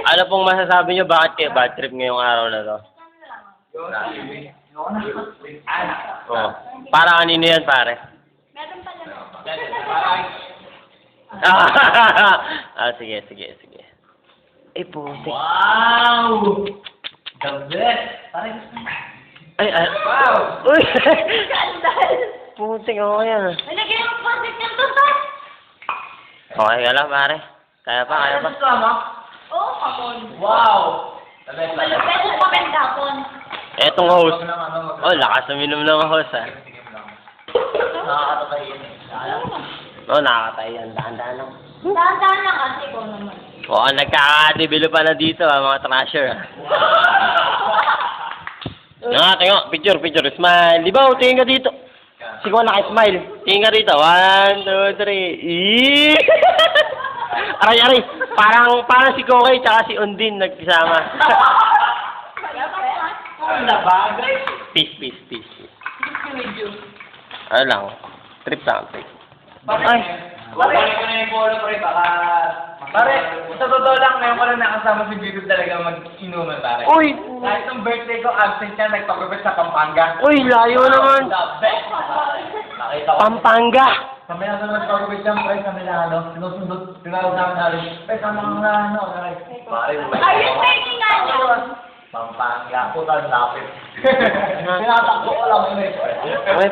Ano pong masasabi niyo, bakit kayo bad trip ngayong araw na to? Oh. Para kanino yan, pare? Meron pala. Sige, sige, sige. Putik. Wow! The best! Parang Ay. wow! Uy! Skandal! Putik ako yan. Nalagyan yung pansit ng tutos! Okay ka lang, pare. Kaya pa, kaya pa. Oo, kapon. Wow! The best! Malupet sa pagandapon. Etong host. Oh, lakas uminom ng host, ha. Nakakatawa yun. Oh, nakakatayo yan. Dahan-dahan lang. Dahan-dahan lang kasi ko naman. Oo, nagkakadebilo pa na dito, ha, mga trasher, ha. Tingnan, picture. Smile. Di ba, tingin ka dito. Sige, naka-smile. Tingin ka dito. 1, 2, 3. Aray. Parang si Kokay tsaka si Undin nagkasama. Ang labagay! Peace. Ano lang. Trip. Ay! Pare ko na yung polo, pare. Baka... Pare, sa totoo lang, ngayon ko lang nakasama si Bidog talaga mag-inuman, pare. Uy! Kahit nung birthday ko, absent siya, nagpapabit sa Pampanga. Uy, layo naman. The best! Nakita ko. Pampanga. Kami na naman nagpapabit siya, pare, kami na ano, sinusundot, tinawag namin namin. Pare, kami na ano, pare. Are you taking nga yun? Pampanga, putal lapit. Tinatakbo ko lang yun eh. Bye.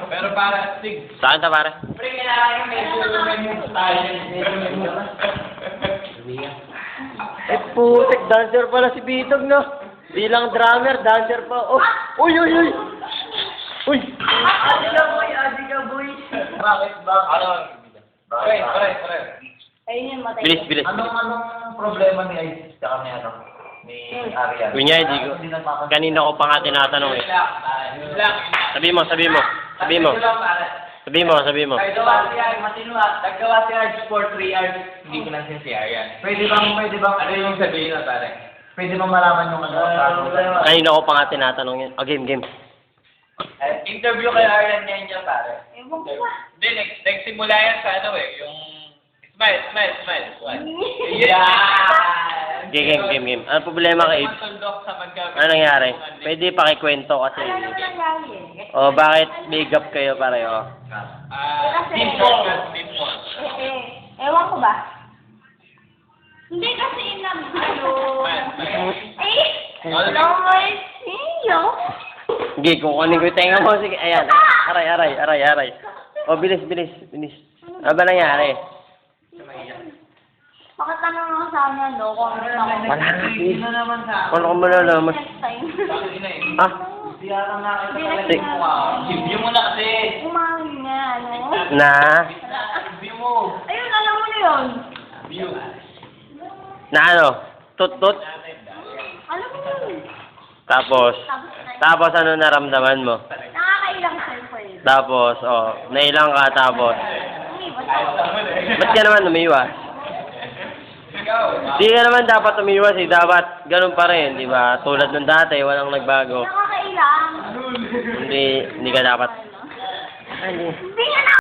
Pero para, sig. Saan ta, pare? Pre, kailangan yung medyo tayo. Putik, dancer pala si Bitog, no? Bilang drummer, dancer pa. Oh, uy! Uy! Adi ka boy. Bakit ba? Ano? Pre. Ayun yung matay. Bilis. Anong problema ni Ice tsaka ni ano? Ni Arian? Kunya, hindi ko. Kanina ko pa nga tinatanong, eh. Sabi mo. Sabi mo. Naggawa si Arian, matino ah. Naggawa si Arian for 3 hours. Hindi ko lang si Arian. Pwede bang? Ano yung sabihin na pare? Pwede bang malaman yung ano? Kanina ko pa nga tinatanong yun. Oh, game. Interview kay Arian ngayon niya pare. Ewan ko ba? Hindi, nagsimula yan sa ano yung smile. Yeah! Game. Ano problema ka, Ibs? Matundok sa magkakaroon. Ano nangyari? Pwede pakikwento kasi. Ano naman nangyari eh? Oh, bakit big up kayo pareho? Team ball. Ewan ko ba? Hindi kasi hello my siyo. Sige, kukunin ko yung tenga mo. Sige, ayan. Aray. Oh, bilis. Ano ba nangyari? Bakit tanong mo sa amin, no? Kung ano ako. Wala kasi. Hindi na naman sa Kung ako malalaman. Next time. Ah? Hindi ata nakita Hindi talaga Sige. yung mukha. Review mo na kasi. Umamin nga, ano? Na? Review mo. Ayun, alam mo na yun. Review. Na ano? Tut? Alam mo yun. Tapos ano naramdaman mo? Nakakailang cellphone. Tapos, nailang ka tapos. Umiwas ako. Ba't ka naman umiwas? Di ka naman dapat umiwas eh. Dapat ganun pa rin, di ba? Tulad nung dati, walang nagbago. Nakakailang. Hindi ka dapat. Hindi nga